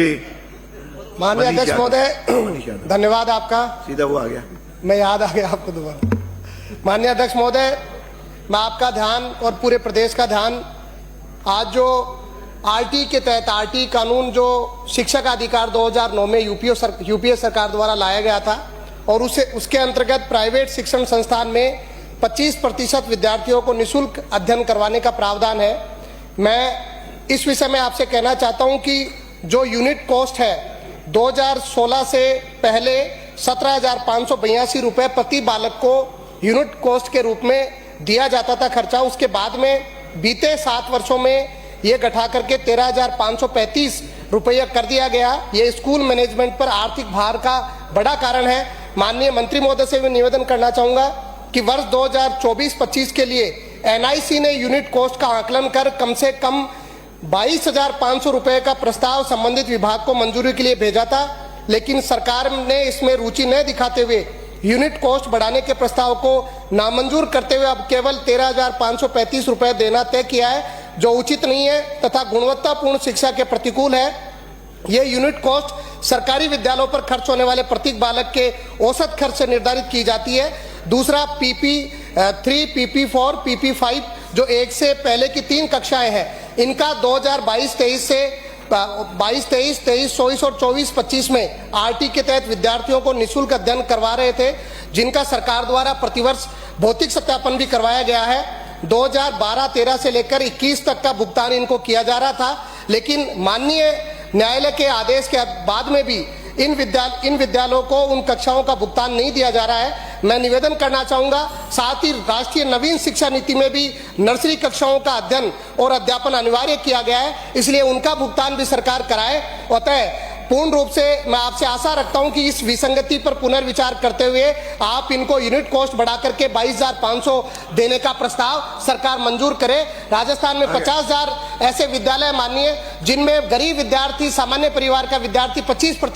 जी माननीय अध्यक्ष महोदय, धन्यवाद आपका। सीधा वो आ गया, मैं याद आ गया आपको दोबारा। माननीय अध्यक्ष महोदय, मैं आपका ध्यान और पूरे प्रदेश का ध्यान आज जो आरटी के तहत आरटी कानून जो शिक्षक अधिकार 2009 में यूपीए सरकार द्वारा लाया गया था और उसके अंतर्गत प्राइवेट शिक्षण संस्थान में 25% विद्यार्थियों को निःशुल्क अध्ययन करवाने का प्रावधान है। मैं इस विषय में आपसे कहना चाहता हूं कि जो यूनिट कॉस्ट है 2016 से पहले 17,582 रुपये प्रति बालक को यूनिट कॉस्ट के रूप में दिया जाता था खर्चा। उसके बाद में बीते 7 वर्षों में ये घटा करके 13,535 रुपये कर दिया गया। ये स्कूल मैनेजमेंट पर आर्थिक भार का बड़ा कारण है। माननीय मंत्री महोदय से भी निवेदन करना चाहूंगा कि वर्ष 2024-25 के लिए एनआईसी ने यूनिट कॉस्ट का आकलन कर कम से कम 22,500 रुपये का प्रस्ताव संबंधित विभाग को मंजूरी के लिए भेजा था, लेकिन सरकार ने इसमें रुचि न दिखाते हुए यूनिट कॉस्ट बढ़ाने के प्रस्ताव को नामंजूर करते हुए अब केवल 13,535 रुपये देना तय किया है, जो उचित नहीं है तथा गुणवत्तापूर्ण शिक्षा के प्रतिकूल है। ये यूनिट कॉस्ट सरकारी विद्यालयों पर खर्च होने वाले प्रत्येक बालक के औसत खर्च से निर्धारित की जाती है। दूसरा PP3, PP4, PP5 जो 1 से पहले की 3 कक्षाएं हैं, इनका 2022-23 से 22-23, 23-24 और 24-25 में आरटी के तहत विद्यार्थियों को निःशुल्क अध्ययन करवा रहे थे, जिनका सरकार द्वारा प्रतिवर्ष भौतिक सत्यापन भी करवाया गया है। 2012-13 से लेकर 21 तक का भुगतान इनको किया जा रहा था, लेकिन माननीय न्यायालय के आदेश के बाद में भी इन विद्यालयों को उन कक्षाओं का भुगतान नहीं दिया जा रहा है। मैं निवेदन करना चाहूंगा, साथ ही राष्ट्रीय नवीन शिक्षा नीति में भी नर्सरी कक्षाओं का अध्ययन और अध्यापन अनिवार्य किया गया है, इसलिए उनका भुगतान भी सरकार कराए। अतः पूर्ण रूप से मैं आपसे आशा रखता हूं कि इस विसंगति पर पुनर्विचार करते हुए आप इनको यूनिट कॉस्ट बढ़ा करके 22,500 देने का प्रस्ताव सरकार मंजूर करे। राजस्थान में 50,000 ऐसे विद्यालय मानिए जिनमें गरीब विद्यार्थी, सामान्य परिवार का विद्यार्थी 25%